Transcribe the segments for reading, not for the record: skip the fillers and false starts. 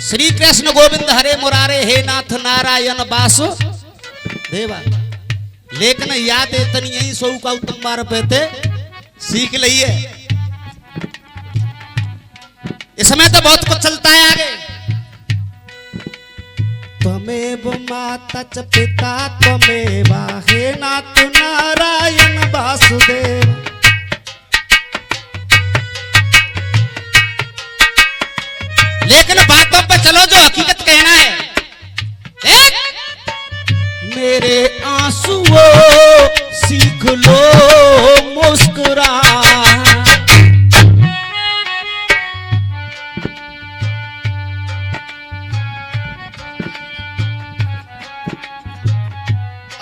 श्री कृष्ण गोविंद हरे मुरारे हे नाथ नारायण वासु देवा। लेकिन याद इतनी यही सौ का उत्तम बार पे सीख लिये। इस समय तो बहुत कुछ चलता है आगे। त्वमेव माता च पिता त्वमेव हे नाथ नारायण वासुदेव। लेकिन बातों पे चलो जो हकीकत कहना है। मेरे आंसुओं सीख लो मुस्कुरा।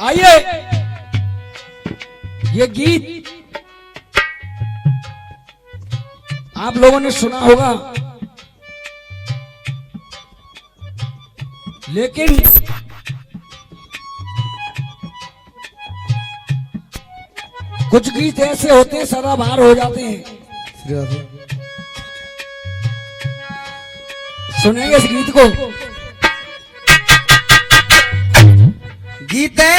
आइए, ये गीत आप लोगों ने सुना होगा, लेकिन कुछ गीत ऐसे होते हैं सदाबहार हो जाते हैं। सुनेंगे इस गीत को। गीत है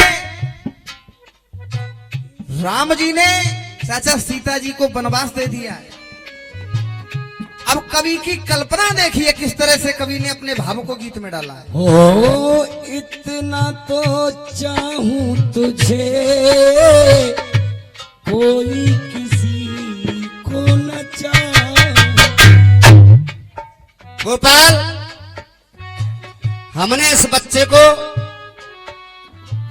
राम जी ने चाचा सीता जी को वनवास दे दिया है। अब कवि की कल्पना देखिए किस तरह से कवि ने अपने भाव को गीत में डाला है। ओ इतना तो चाहूं तुझे कोई किसी को न चाहे। गोपाल, हमने इस बच्चे को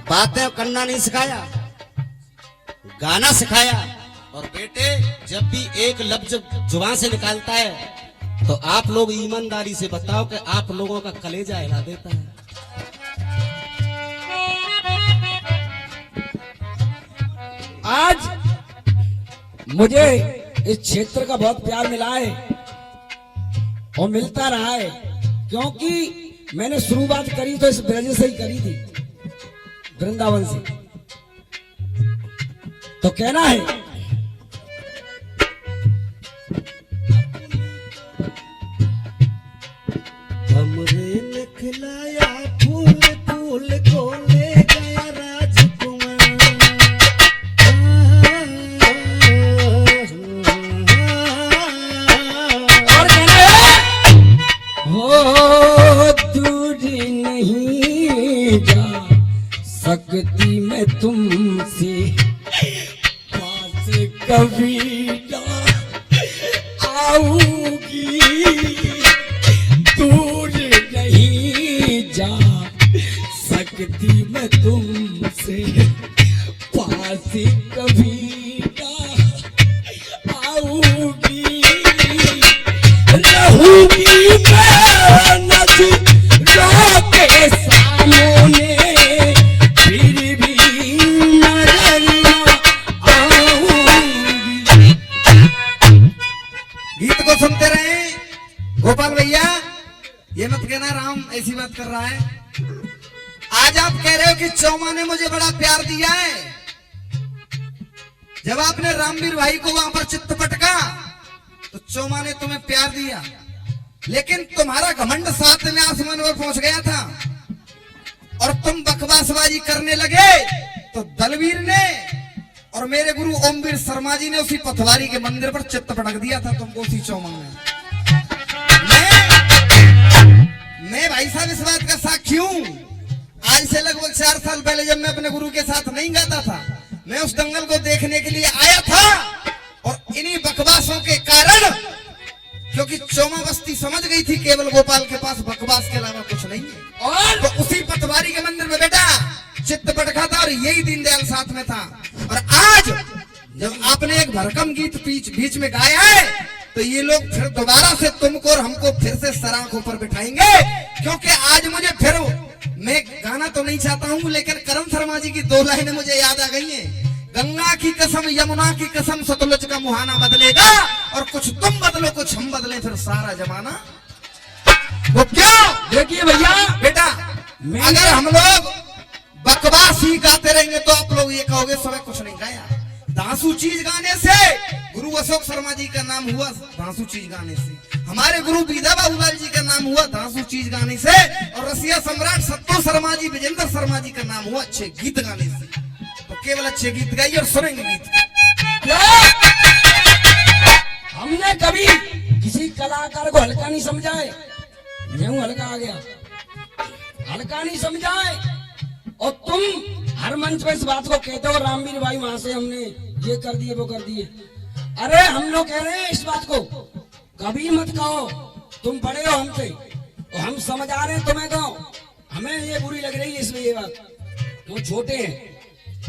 बातें करना नहीं सिखाया, गाना सिखाया। और बेटे, जब भी एक लफ्ज जुबान से निकालता है तो आप लोग ईमानदारी से बताओ कि आप लोगों का कलेजा हिला देता है। आज मुझे इस क्षेत्र का बहुत प्यार मिला है और मिलता रहा है, क्योंकि मैंने शुरुआत करी तो इस ब्रज से ही करी थी, वृंदावन से। तो कहना है, हमरे ने खिलाया फूल फूल को ले गया राजकुमार। और कहना है, हो दूरी नहीं जा सकती मैं तुमसे, पास कभी ना आऊंगी। दूर नहीं जा सकती मैं तुमसे, पास कभी ना आऊंगी। रहूंगी मैं नजरों के सामने, फिर भी नजर ना आऊंगी। गीत को सुनते रहे गोपाल भैया। ये मत कहना राम ऐसी बात कर रहा है। आज आप कह रहे हो कि चौमा ने मुझे बड़ा प्यार दिया है। जब आपने रामवीर भाई को वहां पर चित्त पटका तो चौमा ने तुम्हें प्यार दिया, लेकिन तुम्हारा घमंड 7वें आसमान पर पहुंच गया था और तुम बकवासबाजी करने लगे। तो दलवीर ने और मेरे गुरु ओमवीर शर्मा जी ने उसी पथवारी के मंदिर पर चित्त पटक दिया था तुमको, उसी चौमा में। मैं भाई साहब इस बात का साक्षी हूं। आज से लगभग 4 साल पहले जब मैं अपने गुरु के साथ नहीं गाता था, मैं उस दंगल को देखने के लिए आया था। और इन्हीं बकवासों के कारण, क्योंकि चौमा बस्ती समझ गई थी केवल गोपाल के पास बकवास के अलावा कुछ नहीं है, और तो उसी पटवारी के मंदिर में बेटा चित्त पटका था और यही दीनदयाल साथ में था। और आज जब आपने एक भरकम गीत बीच में गाया है तो ये लोग फिर दोबारा से तुमको और हमको फिर से सराखों पर बिठाएंगे, क्योंकि आज मुझे फिर, मैं गाना तो नहीं चाहता हूं लेकिन करण शर्मा जी की 2 लाइनें मुझे याद आ गई हैं। गंगा की कसम यमुना की कसम सतलुज का मुहाना बदलेगा, और कुछ तुम बदलो कुछ हम बदले, फिर सारा जमाना। वो क्यों? देखिए भैया, बेटा अगर हम लोग बकवास ही गाते रहेंगे तो आप लोग ये कहोगे समय कुछ नहीं गाया। दांसू चीज गाने से गुरु अशोक शर्मा जी का नाम हुआ, दांसू चीज गाने से हमारे गुरु बीदा बाबूलाल जी का नाम नाम हुआ धांसू चीज गाने से, और रसिया सम्राट सत्तो शर्मा जी, विजेंद्र शर्मा जी का नाम हुआ अच्छे गीत गाने से। तो केवल अच्छे गीत गाइए और सुनेंगे गीत। क्या हमने कभी किसी कलाकार को हल्का नहीं समझा है? मैं हल्का आ गया, हल्का नहीं समझा है। और तुम हर मंच पे इस बात को कहते हो, रामवीर भाई वहां से हमने ये कर दिए वो कर दिए। अरे हम लोग कह रहे हैं इस बात को कभी मत कहो, तुम बड़े हो हमसे और हम समझ आ रहे हैं तुम्हें कहो, हमें ये बुरी लग रही है इसमें ये बात, वो छोटे हैं,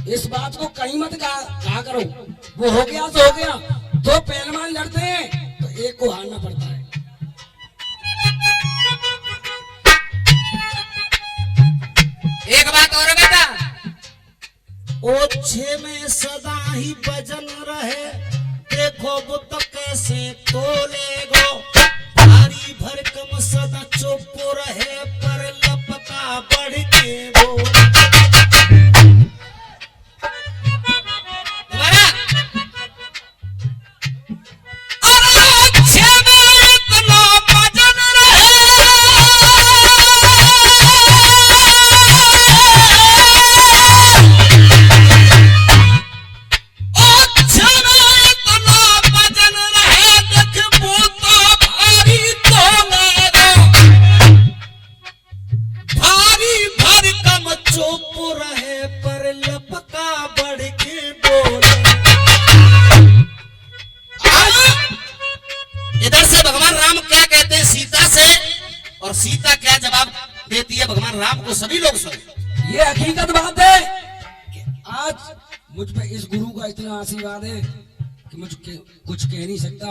इस बात को कहीं मत कहा करो। वो हो गया तो हो गया, दो पहलवान लड़ते हैं तो एक को हारना पड़ता है। एक बात और है बेटा, ओछे में सदा ही बजन रहे, देखो बुत कैसे तोलेगो, भारी भरकम सदा चुप रहे, पर लपका बढ़ के बोल। इधर से भगवान राम क्या कहते हैं सीता से, और सीता क्या जवाब देती है भगवान राम को, सभी लोग सुने। ये हकीकत बात है कि आज मुझ पे इस गुरु का इतना आशीर्वाद है कि मुझ कुछ कह नहीं सकता।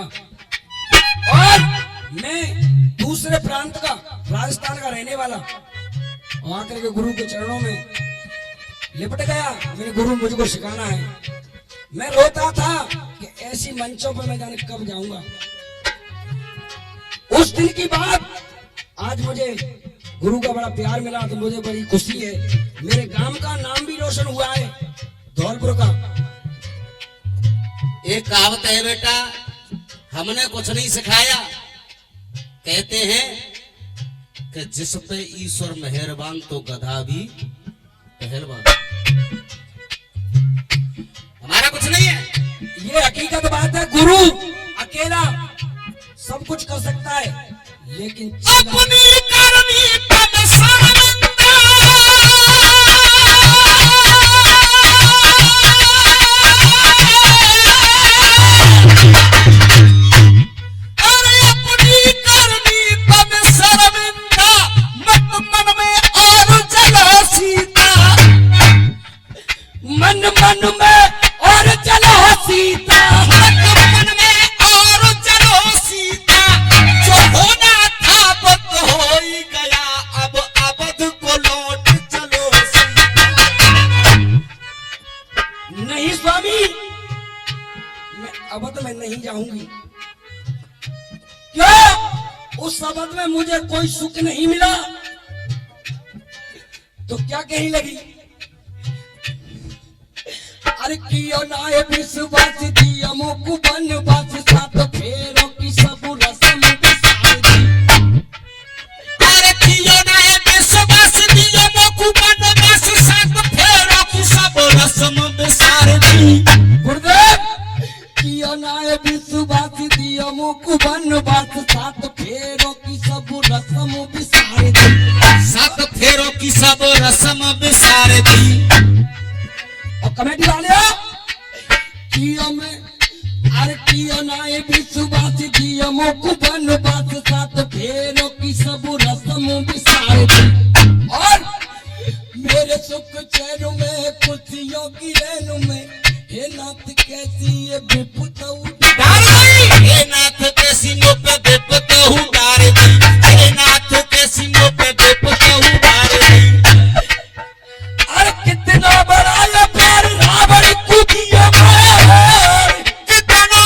और मैं दूसरे प्रांत का, राजस्थान का रहने वाला, वहां करके गुरु के चरणों में लिपट गया। मेरे गुरु मुझको सिखाना है। मैं रोता था कि ऐसी मंचों पर मैं जाने कब जाऊंगा। उस दिन की बात आज मुझे गुरु का बड़ा प्यार मिला तो मुझे बड़ी खुशी है। मेरे गांव का नाम भी रोशन हुआ है, धौलपुर का। एक कहावत है बेटा, हमने कुछ नहीं सिखाया, कहते हैं कि जिस पे ईश्वर मेहरबान तो गधा भी पहलवान। हमारा कुछ नहीं है, ये हकीकत बात है। गुरु अकेला सब कुछ कर सकता है, लेकिन अपनी करनी पद शर्मिंदा, अरे अपनी करनी पद शर्मिंदा, मत मन में और चलो सीता, मन मन में और चलो सीता, मत मन में और चलो सीता, जो होना था वो तो हो ही गया, अब अवध को लौट चलो सीता। नहीं स्वामी, मैं अवध में नहीं जाऊंगी। क्यों? उस अवध में मुझे कोई सुख नहीं मिला। तो क्या कहने लगी? अरे कियो नाय विश्वास दिया मोकु बनवास, सात फेरों की सब रस्म बिसार दी। अरे कियो नाय विश्वास दिया मोकु बनवास, सात फेरों की सब रस्म बिसार दी। गुरुदेव, कियो नाय विश्वास दिया मोकु बनवास, सात फेरों की सब रस्म बिसार दी। सात फेरों की सब रस्म बिसार दी। और कमेटी वाले कियो में, अरे कियो नाय विश्वास दिया मोकु बनवास, सात फेरों की सब रस्म बिसार दी। और मेरे सुख चैन में, खुशियों की रैन में, हे नाथ कैसी ये विपत डाल दी। हे नाथ कैसी मुँह पे विपत उतार दी, हे नाथ कैसी मुँह पे विपत उतार दी। अरे कितना बड़ा ये प्यार रावण को दिया मैं, कितना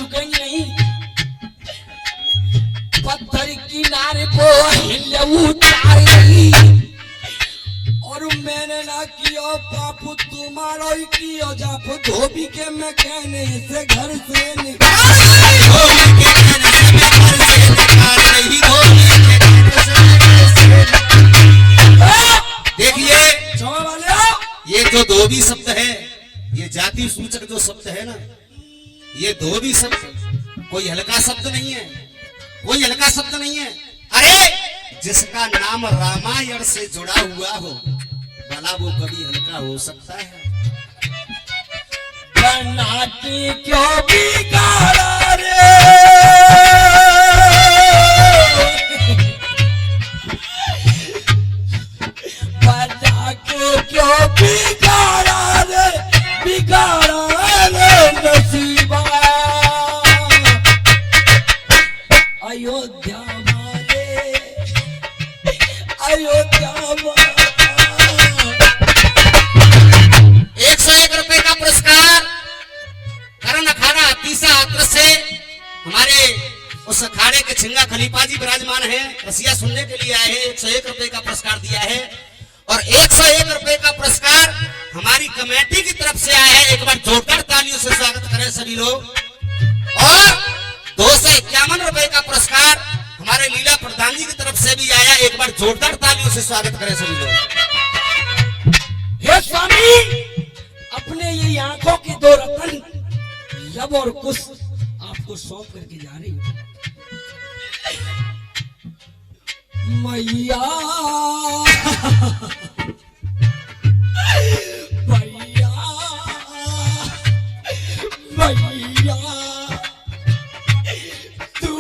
रुकेंगी नहीं। पत्थर किनारे को हिलऊ चार गई और मैंने ना किया बापू तुम्हारा ही किया जापू धोबी के मैं कहने से घर से देखिए ये जो धोबी शब्द है, ये जाति सूचक जो शब्द है ना, ये धोबी शब्द कोई हल्का शब्द नहीं है, कोई हल्का शब्द नहीं है। अरे जिसका नाम रामायण से जुड़ा हुआ हो भला वो कभी हल्का हो सकता है? बनाती क्यों बिगाड़ा रे, बना के क्यों बिगाड़ा रे, बिगाड़ा रे नसीबा। अयोध्या वाले, अयोध्या वाले। 101 रुपए का पुरस्कार करण अखाड़ा तीसरा आत्र से हमारे उस अखाड़े के छिंगा खलीफा जी विराजमान है, रसिया सुनने के लिए आए हैं। 101 रुपए का पुरस्कार दिया है और 101 रुपए का पुरस्कार हमारी कमेटी की तरफ से आया है। एक बार जोरदार तालियों से स्वागत करें सभी लोग। और 251 रुपए का पुरस्कार हमारे लीला प्रधान जी की तरफ से भी आया, एक बार जोरदार तालियों से स्वागत करें सभी लोग। हे स्वामी, अपने ये आंखों की दो रतन लब और कुश आपको सौंप करके जा रही हूं। मैया मैया मैया तू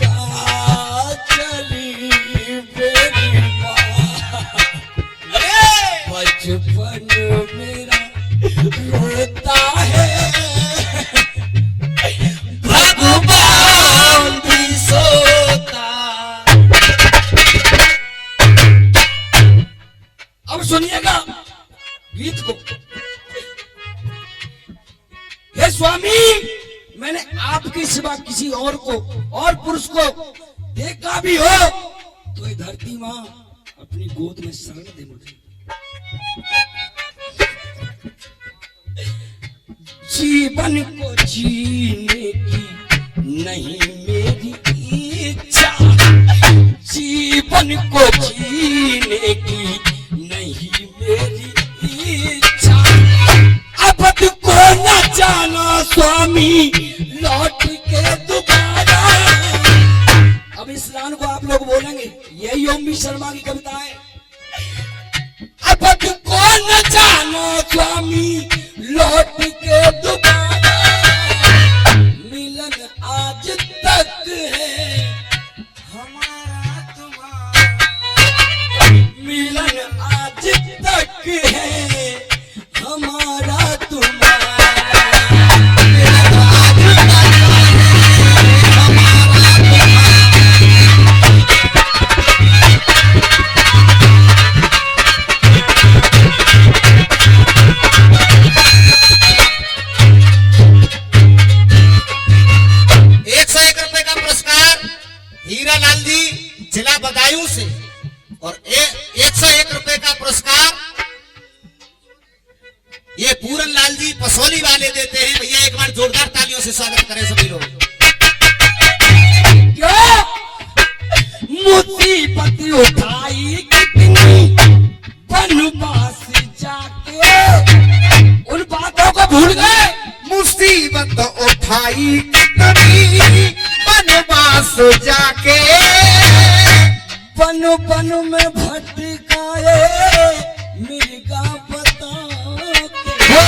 का चली मेरी माँ, बचपन मेरा रोता है, भगवान भी सोता। अब सुनिएगा गीत को। हे स्वामी, मैंने आपके सिवा किसी और को और पुरुष को देखा भी हो तो ये धरती माँ अपनी गोद में शरण दे मुझे। जीवन को जीने की नहीं मेरी इच्छा, जीवन को जीने की नहीं मेरी इच्छा, अब को न जाना स्वामी लौट के दोबारा। अब इस लाइन को आप लोग बोलेंगे, यही ओमी शर्मा की कविता है। अब को न जाना स्वामी लौट के दोबारा, मिलन आज तक है हमारा तुम्हारा, मिलन आज तक है हमारा तुम्हारा, मिलन आज तक है हमारा जिला बदायूं से और 101 रुपए का पुरस्कार ये पूरन लाल जी पसौली वाले देते हैं। भैया एक बार जोरदार तालियों से स्वागत करें सभी लोग। मुसीबत उठाई कितनी वनवास जाके, उन बातों को भूल गए। मुसीबत उठाई कितनी वनवास जाके, बन बन में भटकाए मिर्गा बता के, हो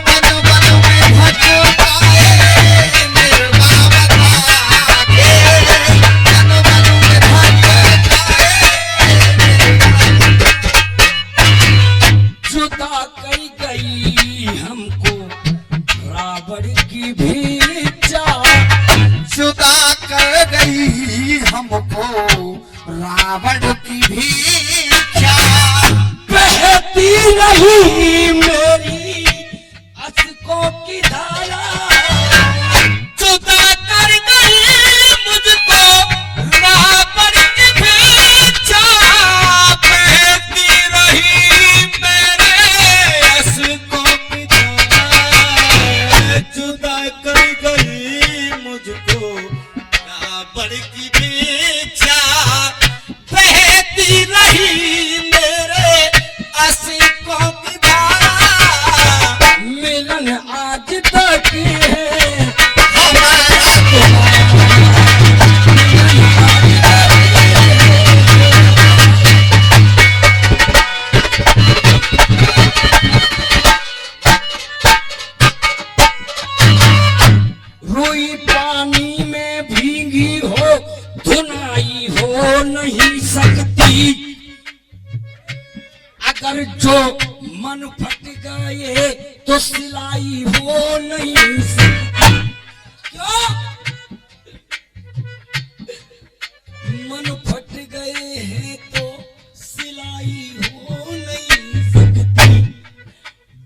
बन बन में भटकाए मिर्गा बता के, बन बन में भटकाए जुदा कर गई हमको रावण की भिक्षा, जुदा कर गई हमको रावण की भिक्षा, बहती को रावण की भिक्षा बहती रही मेरे आशिकों की धारा। मिलन आज तक है हमारा रुई पानी में भीगी हो धुनाई हो नहीं सकती। अगर जो मन फट गए तो सिलाई हो नहीं सकती। क्यों? मन फट गए हैं तो सिलाई हो नहीं सकती।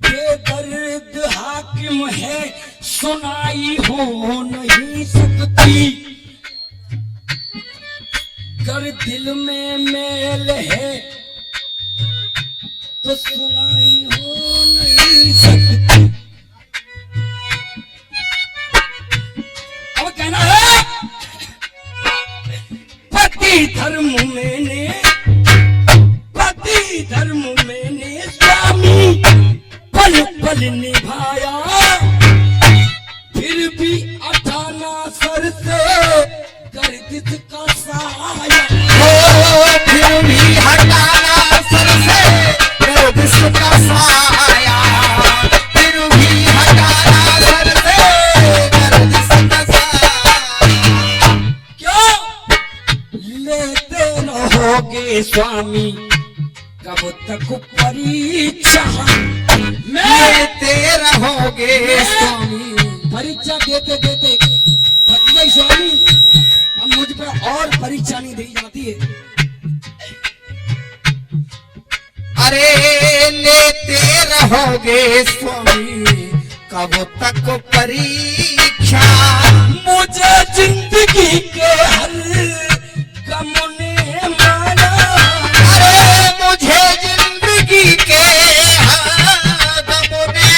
बेदर्द हाकिम है सुनाई हो नहीं सकती। कर दिल में मेल है तो सुनाई हो नहीं सकती। अब कहना है पति धर्म मैंने स्वामी पल पल निभाया। फिर भी अठाना सर से गर्दिश का साया। फिर भी हटाना सर से गर्दिश का साया। फिर भी हटाना सर से गर्दिश का साया। क्यों लेते रहोगे स्वामी कब तक परीक्षा लेते रहोगे स्वामी। परीक्षा देते देते थक गई स्वामी। अब मुझ पे और परीक्षा नहीं दी जाती है। अरे लेते रहोगे स्वामी कब तक परीक्षा। मुझे जिंदगी के हर गम ने माना। अरे मुझे जिंदगी के हर गम ने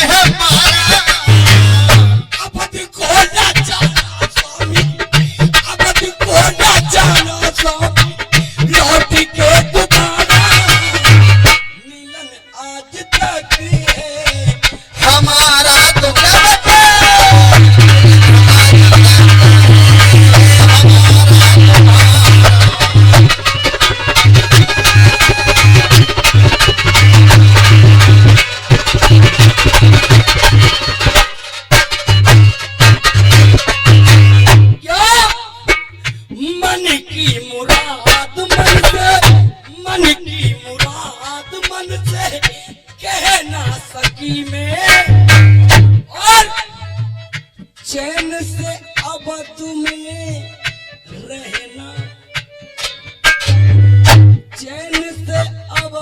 मारा। अब को ना जाना स्वामी, अब को ना जाना स्वामी, लौट के दोबारा। मिलन आज तक है हमारा तो चैन से अब तुम्हें रहना। चैन से अब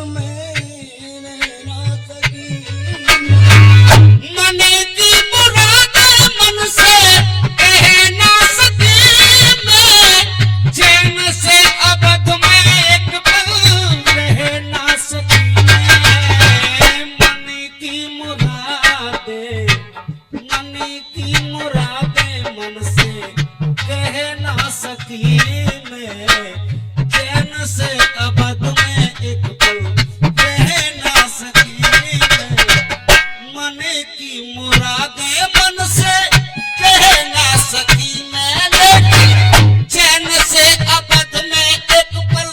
में रहना सकी। मन की मुराद मन से कह ना सकी मैं। चैन से अबद में एक पल रह ना सकी मैं। मन की मुरादें मन से कह ना सकी मैं। चैन से अबद में एक पल रह ना सकी मैं। मन की मुरादें मन से कह ना सकी मैं। लेकिन चैन से अबद में एक पल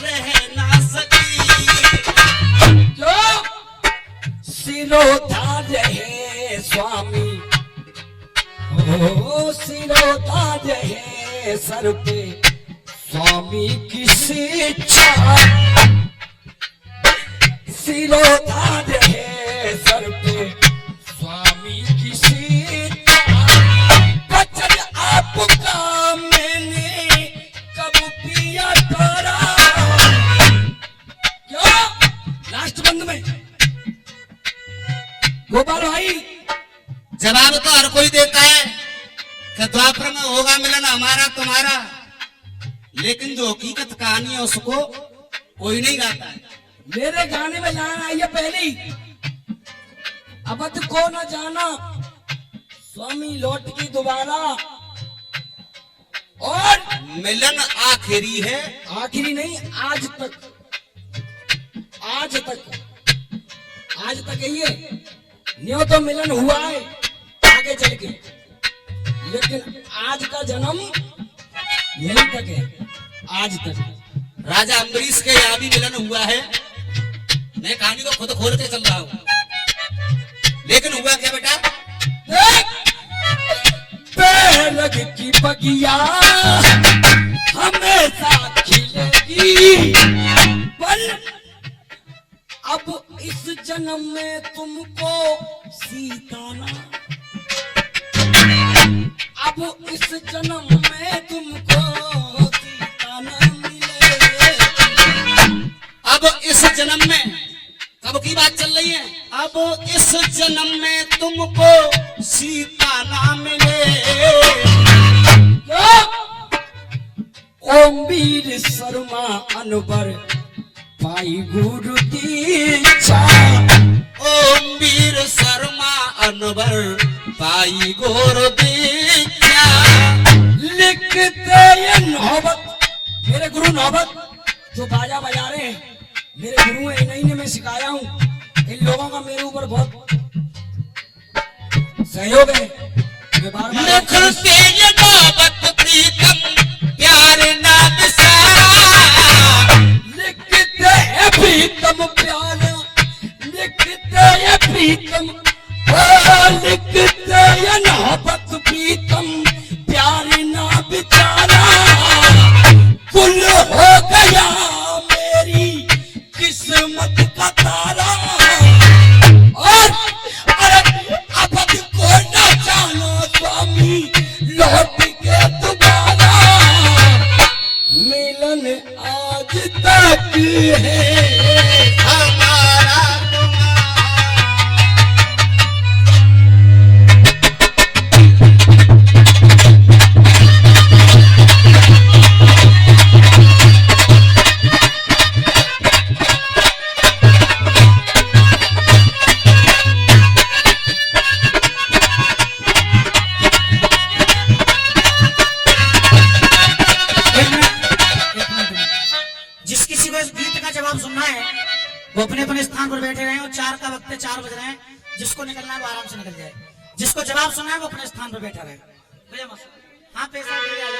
रह ना सकी। जो सिरोधार्य है स्वामी, ओ सिरोधार्य है सर पे स्वामी की शिक्षा। सिरोधार्य है सर पे स्वामी की शिक्षा। वचन आपका मैंने कब पिया तारा। क्यों लास्ट बंद में गोपाल भाई जवाब तो हर कोई देता है कि द्वापर में होगा मिलन हमारा तुम्हारा। लेकिन जो हकीकत कहानी है उसको कोई नहीं गाता है। मेरे गाने में लाना आई है पहली, अबद को न जाना स्वामी लौट की दोबारा और मिलन आखिरी है। आखिरी नहीं, आज तक ये न्यो तो मिलन हुआ है आगे चल के, लेकिन आज का जन्म यहीं तक है, आज तक। राजा अम्बरीश के यहाँ भी मिलन हुआ है। मैं कहानी को खुद खोल के चल रहा हूँ, लेकिन हुआ क्या बेटा? बेलग की बगिया हमेशा खिलेगी, पर अब इस जन्म में तुमको सीताना, अब इस जन्म में तुमको सीताना मिलेगी। अब इस जन्म में, कब की बात चल रही है? अब इस जन्म में तुमको सीता ना मिले। ओम वीर शर्मा अनवर पाई गुरु दीक्षा, ओम वीर शर्मा अनवर पाई गुरु दीक्षा। लिखते ये नौबत, मेरे गुरु नौबत जो बाजा बजा रहे हैं, मेरे गुरु हैं, इन्हीं ने मैं सिखाया हूँ। इन लोगों का मेरे ऊपर बहुत सहयोग है। मैं बार-बार लिखते ये नौबत प्रीतम प्यार ना बिसारा, लिखते हैं प्रीतम प्यार, लिखते हैं प्रीतम, लिखते हैं नौबत प्रीतम प्यार ना बिचारा। कुल हो गया मेरी किस्मत का तारा, और अरे अब को न जानो स्वामी लौट के दोबारा, मिलन आज तक है हमारा जिस किसी को इस गीत का जवाब सुनना है वो अपने अपने स्थान पर बैठे रहे, और 4 का वक्त है, 4 बज रहे हैं। जिसको निकलना है वो आराम से निकल जाए, जिसको जवाब सुनना है वो अपने स्थान पर बैठा रहे। भैया मस्त। हाँ पैसा ले जाओ।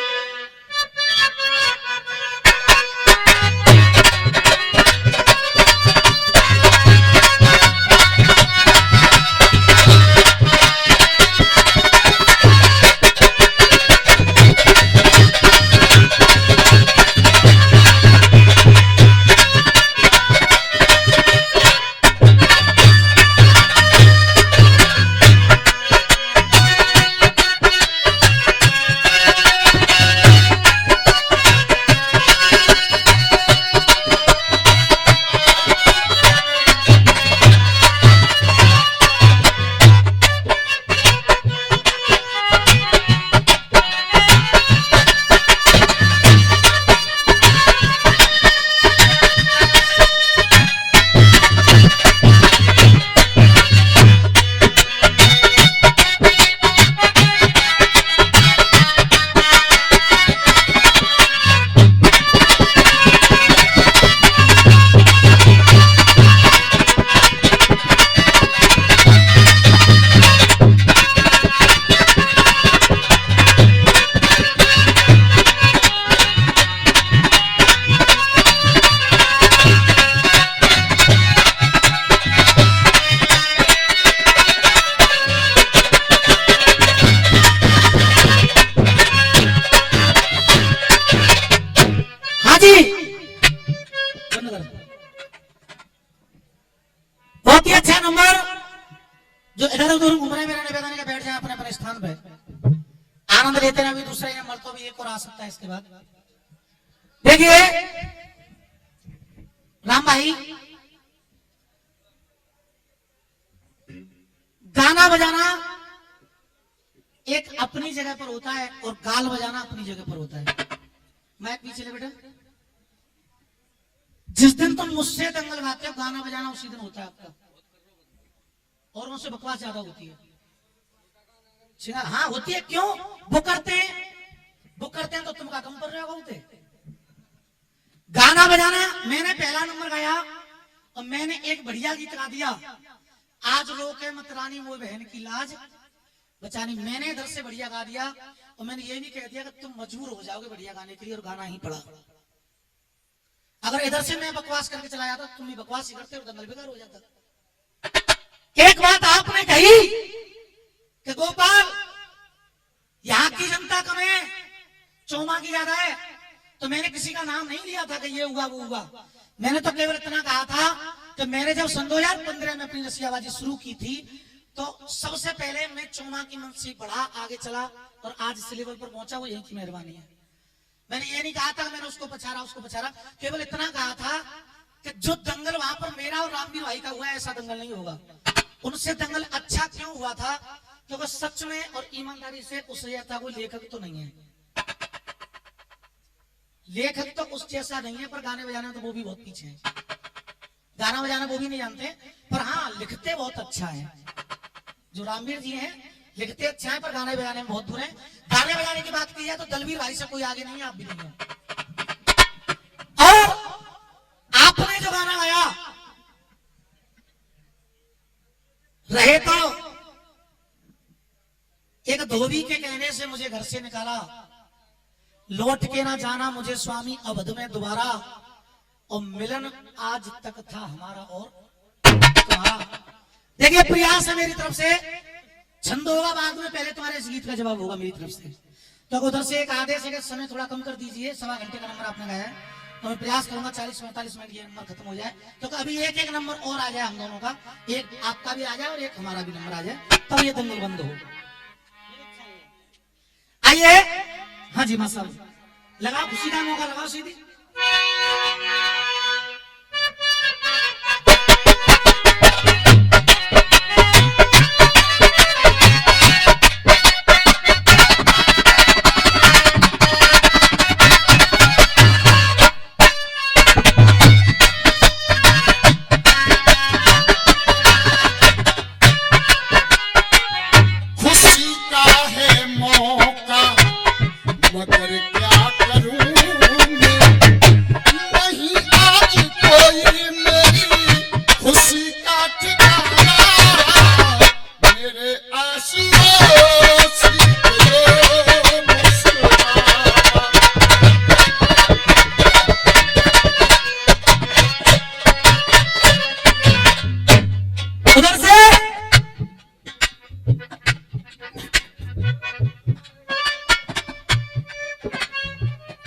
बहुत ही अच्छा नंबर। जो इधर उधर घूम रहे हैं, मेरा निवेदन है कि बैठ जाए अपने अपने स्थान पे, आनंद लेते रहे। अभी दूसरा नंबर तो भी एक और आ सकता है इसके बाद। देखिए राम भाई, गाना बजाना एक अपनी जगह पर होता है और गाल बजाना अपनी जगह पर होता है। मैं पीछे ले बेटा, जिस दिन तुम मुझसे दंगल गाते हो, गाना बजाना उसी दिन होता है आपका, और उनसे बकवास ज्यादा होती है। सिंगार हाँ होती है, क्यों वो करते हैं तो तुम का कम कर रहे हो होते। गाना बजाना मैंने पहला नंबर गाया और मैंने एक बढ़िया गीत गा दिया, आज रोके मत रानी वो बहन की लाज बचानी। मैंने इधर से बढ़िया गा दिया और मैंने ये नहीं कह दिया कि तुम मजबूर हो जाओगे बढ़िया गाने के लिए और गाना ही पड़ा। अगर इधर से मैं बकवास करके चला जाता तुम भी बकवास ही करते और दंगल बेकार हो जाता। एक बात आपने कही कि गोपाल यहाँ की जनता कम है, चौमा की ज्यादा है, तो मैंने किसी का नाम नहीं लिया था कि ये हुआ वो हुआ। मैंने तो केवल इतना कहा था कि मैंने जब सन 2015 में अपनी रसियाबाजी शुरू की थी तो सबसे पहले मैं चौमा की मंच से बढ़ा आगे चला और आज इस लेवल पर पहुंचा, वो यही की मेहरबानी है। मैंने ये नहीं कहा था मैंने उसको पछाड़ा, केवल इतना कहा था कि जो दंगल वहां पर मेरा और रामवीर भाई का हुआ है ऐसा दंगल नहीं होगा। उनसे दंगल अच्छा क्यों हुआ था? क्योंकि सच में और ईमानदारी से उस जैसा कोई लेखक तो नहीं है, लेखक तो उस जैसा नहीं है, पर गाने बजाने में तो वो भी बहुत पीछे है। गाना बजाना वो भी नहीं जानते, पर हाँ लिखते बहुत अच्छा है। जो रामवीर जी हैं लिखते अच्छा है, पर गाने बजाने में बहुत दूर है। गाने बजाने की बात की जाए तो दलवीर भाई से कोई आगे नहीं है, आप भी नहीं है। और आपने जो गाना गाया रहे तो एक धोबी के कहने से मुझे घर से निकाला, लौट के ना जाना मुझे स्वामी अवध में दोबारा, और मिलन आज तक था हमारा और तुम्हारा। देखिए प्रयास है मेरी तरफ से, छंद होगा बाद में, पहले तुम्हारे इस गीत का जवाब होगा मेरी तरफ से। तो उधर से एक आदेश है कि समय थोड़ा कम कर दीजिए, 1.25 घंटे का नंबर आपने गाया है, तो मैं प्रयास करूंगा 40-45 मिनट ये नंबर खत्म हो जाए, तो अभी एक नंबर और आ जाए हम दोनों का, एक आपका भी आ जाए और एक हमारा भी नंबर आ जाए, तब ये दंगल बंद हो। आइए, हाँ जी मासा लगाओ, खुशी का मौका लगाओ सीधी।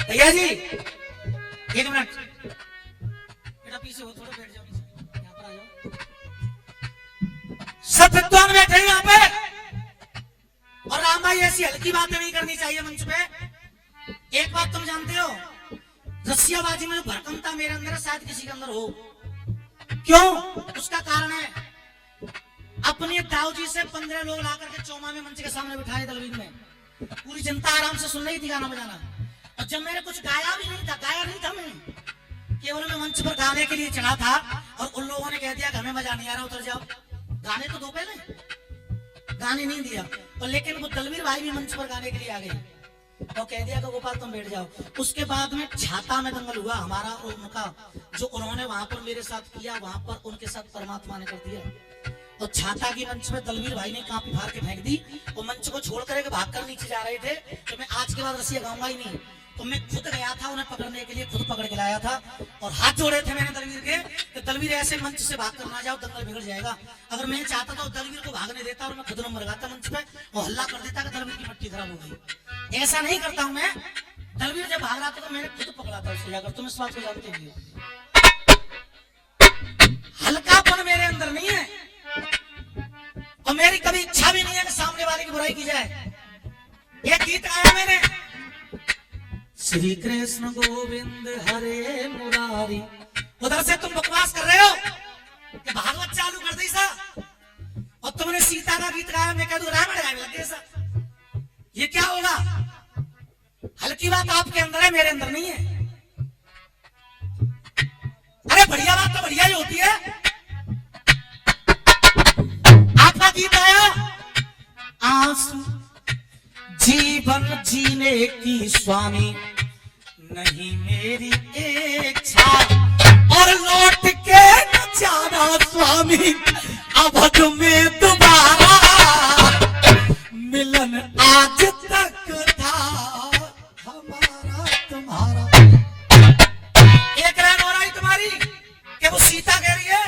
भैया जी 1 मिनट बेटा, पीछे हो थोड़ा, बैठ जाओ यहाँ पर, आ जाओ। सब विद्वान बैठे यहाँ पे, और राम भाई ऐसी हल्की बातें नहीं करनी चाहिए मंच पे। एक बात तुम जानते हो, रसियाबाजी में जो भड़कमता मेरे अंदर है शायद किसी के अंदर हो। क्यों? उसका कारण है अपने दाऊजी से 15 लोग ला करके चौमा में मंच के सामने बिठाए दलवीर में, पूरी जनता आराम से सुन रही थी गाना बजाना, और जब मैंने कुछ गाया भी नहीं था, मैंने केवल मैं मंच पर गाने के लिए चढ़ा था, और उन लोगों ने कह दिया कि हमें मजा नहीं आ रहा, उतर जाओ। गाने तो दो पहले, गाने नहीं दिया, और लेकिन वो दलवीर भाई भी मंच पर गाने के लिए आ गए और कह दिया कि गोपाल तुम बैठ जाओ। उसके बाद में छाता में दंगल हुआ हमारा और उनका, जो उन्होंने वहां पर मेरे साथ किया, वहां पर उनके साथ परमात्मा ने कर दिया। और छाता की मंच में दलवीर भाई ने कापी फाड़ के फेंक दी, और मंच को छोड़ कर भागकर नीचे जा रहे थे, तो मैं आज के बाद रसिया गाऊंगा ही नहीं, तो मैं खुद गया था उन्हें पकड़ने के लिए, खुद पकड़ के लाया था, और हाथ जोड़े थे मैंने दलवीर के कि दलवीर ऐसे मंच से भाग कर ना जाओ, दंगल बिगड़ जाएगा। अगर मैं चाहता था दलवीर को भागने देता और मैं खुद नंबर लगाता मंच पे और हल्ला कर देता कि दलवीर की मट्टी खराब हो गई। ऐसा नहीं करता हूं मैं। दलवीर जब भाग रहा था तो मैंने खुद पकड़ा था उसे जाकर, तुम इस बात को जानते हो। हल्कापन मेरे अंदर नहीं है, और मेरी कभी इच्छा भी नहीं है कि सामने वाले की बुराई की जाए। ये गीत गाया मैंने, श्री कृष्ण गोविंद हरे मुरारी। उधर से तुम बकवास कर रहे हो कि भागवत चालू कर दी सा, और तुमने सीता का गीत गाया, मैं कह दूं रावण गाने लगे सा। ये क्या होगा? हल्की बात आपके अंदर है, मेरे अंदर नहीं है। अरे बढ़िया बात तो बढ़िया ही होती है। आपका गीत आया आंसू जीवन जीने की स्वामी नहीं मेरी इच्छा, और लौट के न जाना स्वामी अवध में दोबारा, मिलन आज तक था हमारा तुम्हारा। एक लाइन हो रही तुम्हारी कि वो सीता कह रही है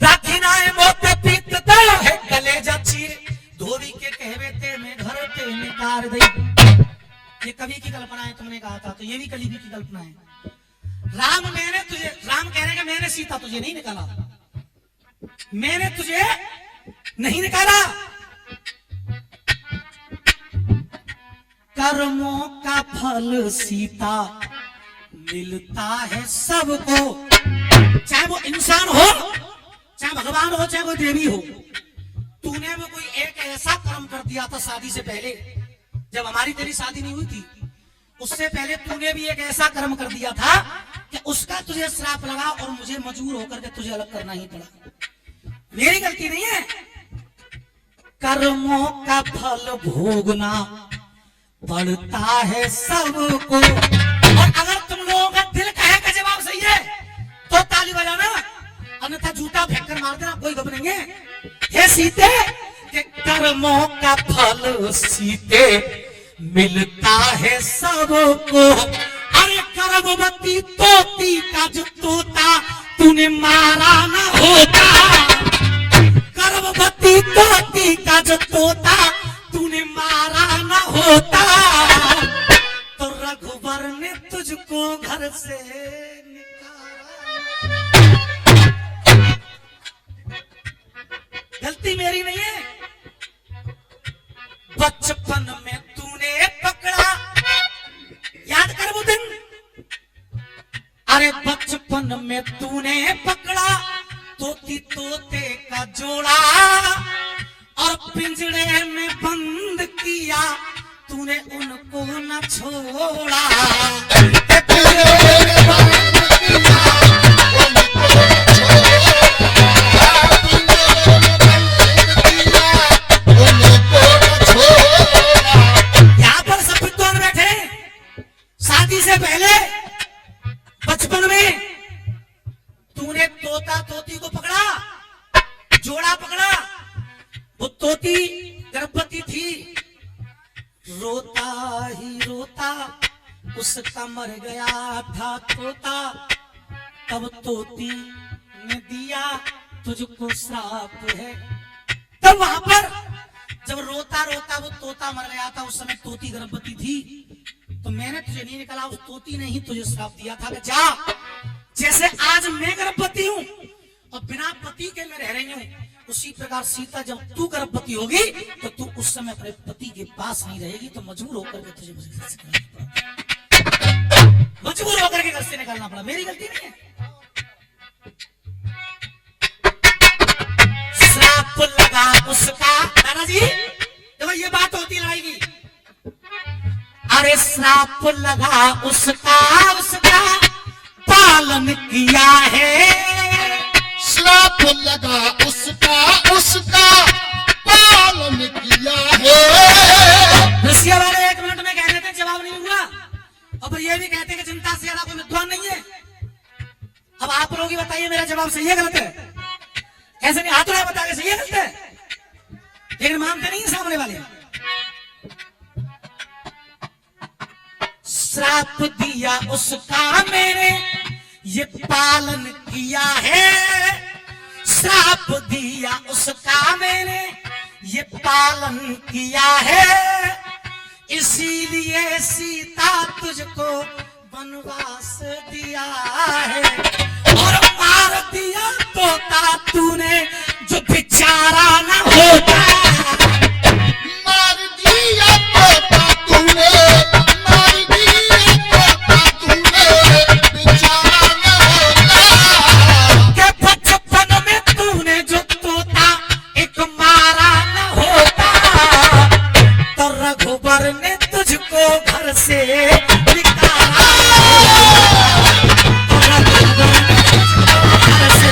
राखीनाए मोते पीतता है कलेजा चीर, धोबी के कहवे ते में घर ते निकार दई। ये कवि की कल्पना है, तुमने कहा था, तो ये भी कवि की कल्पना है। राम कह रहे हैं मैंने सीता तुझे नहीं निकाला, मैंने तुझे नहीं निकाला। कर्मों का फल सीता मिलता है सबको, चाहे वो इंसान हो, चाहे भगवान हो, चाहे कोई देवी हो। तूने भी कोई एक ऐसा कर्म कर दिया था शादी से पहले, जब हमारी तेरी शादी नहीं हुई थी उससे पहले तूने भी एक ऐसा कर्म कर दिया था कि उसका तुझे श्राप लगा और मुझे मजबूर होकर के तुझे अलग करना ही पड़ा। मेरी गलती नहीं है। कर्मों का फल भोगना पड़ता है सबको, और अगर तुम लोगों का दिल कहे का जवाब सही है तो ताली बजाना, अन्यथा जूता फेंक कर मार देना, कोई घबराएंगे। हे सीते के कर्मों का फल सीते मिलता है सबको, अरे गर्भवती तोती का जो तोता तूने मारा ना होता, गर्भवती तोती का जो तोता तूने मारा ना होता, तो रघुवर ने तुझको घर से निकाला। गलती मेरी नहीं है। बचपन में तूने पकड़ा, याद कर वो दिन, अरे बचपन में तूने पकड़ा तोती तोते का जोड़ा, और पिंजड़े में बंद किया तूने उनको न छोड़ा। यहाँ पर सब विद्वान बैठे, शादी से पहले बचपन में तूने तोता तोती को पकड़ा, जोड़ा पकड़ा, वो तोती गर्भवती थी, रोता ही रोता उसका मर गया था तोता, तब तोती ने दिया तुझको श्राप है। तब वहां पर जब रोता रोता वो तोता मर गया था, उस समय तोती गर्भवती थी, तो मैंने तुझे नहीं निकाला, उस तोती ने ही तुझे श्राप दिया था कि जा, जैसे आज मैं गर्भवती हूँ और बिना पति के मैं रह रही हूँ, उसी प्रकार सीता जब तू गर्भवती होगी तो तू उस समय अपने पति के पास नहीं रहेगी, तो मजबूर होकर के तुझे मजबूर होकर के घर से निकालना पड़ा। मेरी गलती नहीं है। श्राप लगा उसका, दादाजी जब ये बात होती है लड़ाई की, अरे श्राप लगा उसका पालन किया है, श्राप लगा उसका पालन किया है। रसिया वाले 1 मिनट में कहते थे जवाब नहीं हुआ, और फिर ये भी कहते कि जनता से ज्यादा कोई विद्वान नहीं है। अब आप लोग ही बताइए मेरा जवाब सही है गलत है? ऐसे नहीं हाथों में बता के सही है गलत है, लेकिन मानते नहीं है सामने वाले। श्राप दिया उसका मैंने ये पालन किया है, श्राप दिया उसका मैंने ये पालन किया है, इसीलिए सीता तुझको वनवास दिया है, और मार दिया तोता तूने जो बेचारा न होता, मार दिया तोता तूने, मार दिया तोता तूने, बेचारा न होता। के बचपन में तूने जो तोता एक मारा न होता, तो रघुबर ने तुझको घर से निकाला, तो रघुबर ने तुझको घर से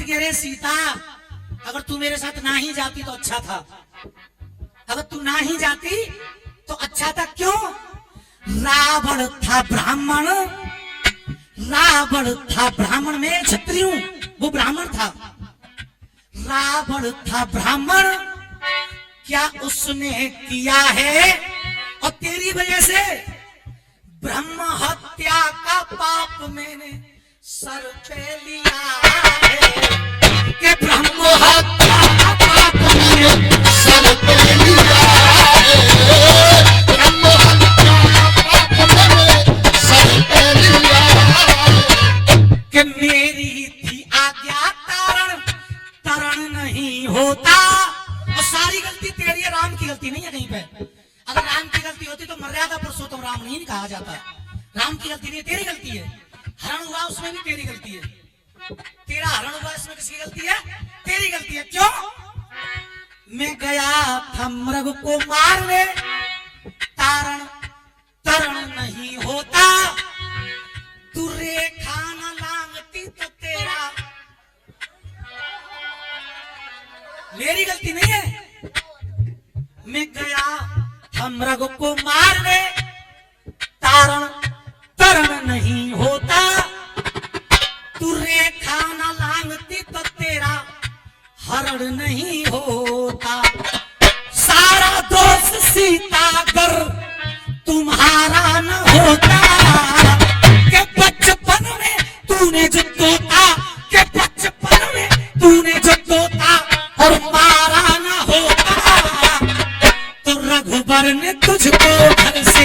कि अरे सीता, अगर तू मेरे साथ ना ही जाती तो अच्छा था, अगर तू ना ही जाती तो अच्छा था। क्यों? रावण था ब्राह्मण, रावण था ब्राह्मण, मैं क्षत्रिय हूं, वो ब्राह्मण था। रावण था ब्राह्मण, क्या उसने किया है? और तेरी वजह से ब्रह्म हत्या का पाप मैंने सर पे लिया है, कि ब्रह्म हत्या का पाप मैंने सर पे लिया है, ब्रह्म हत्या का पाप मैंने सर पे लिया है। कि मेरी थी आज्ञा तारण, तरण नहीं होता। और सारी गलती तेरी है, राम की गलती नहीं है कहीं पे। अगर राम की गलती होती तो मर्यादा पुरुषोत्तम राम नहीं कहा जाता। राम की गलती नहीं, तेरी गलती है। हरण हुआ उसमें भी तेरी गलती है, तेरा हरण हुआ इसमें किसकी गलती है? तेरी गलती है। क्यों? मैं गया था मृग को मारने, तारण तरण नहीं होता। तू रेखा न लांगती तो तेरा, मेरी गलती नहीं है। मैं गया था मृग को मारने, तारण तरण नहीं होता। तू रेखा न लांगती तो तेरा हरण नहीं होता। सारा दोष सीता कर तुम्हारा न होता, के बचपन में तूने जो तोता, के बचपन में तूने जो तोता और मारा न होता, तो रघुबर ने तुझको घर से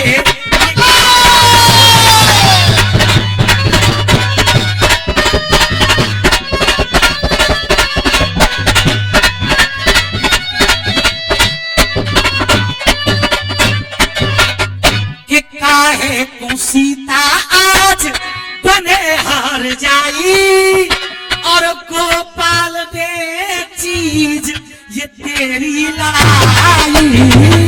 काहे को सीता आज बने हार जाई, और गोपाल दे चीज ये तेरी लड़ाई।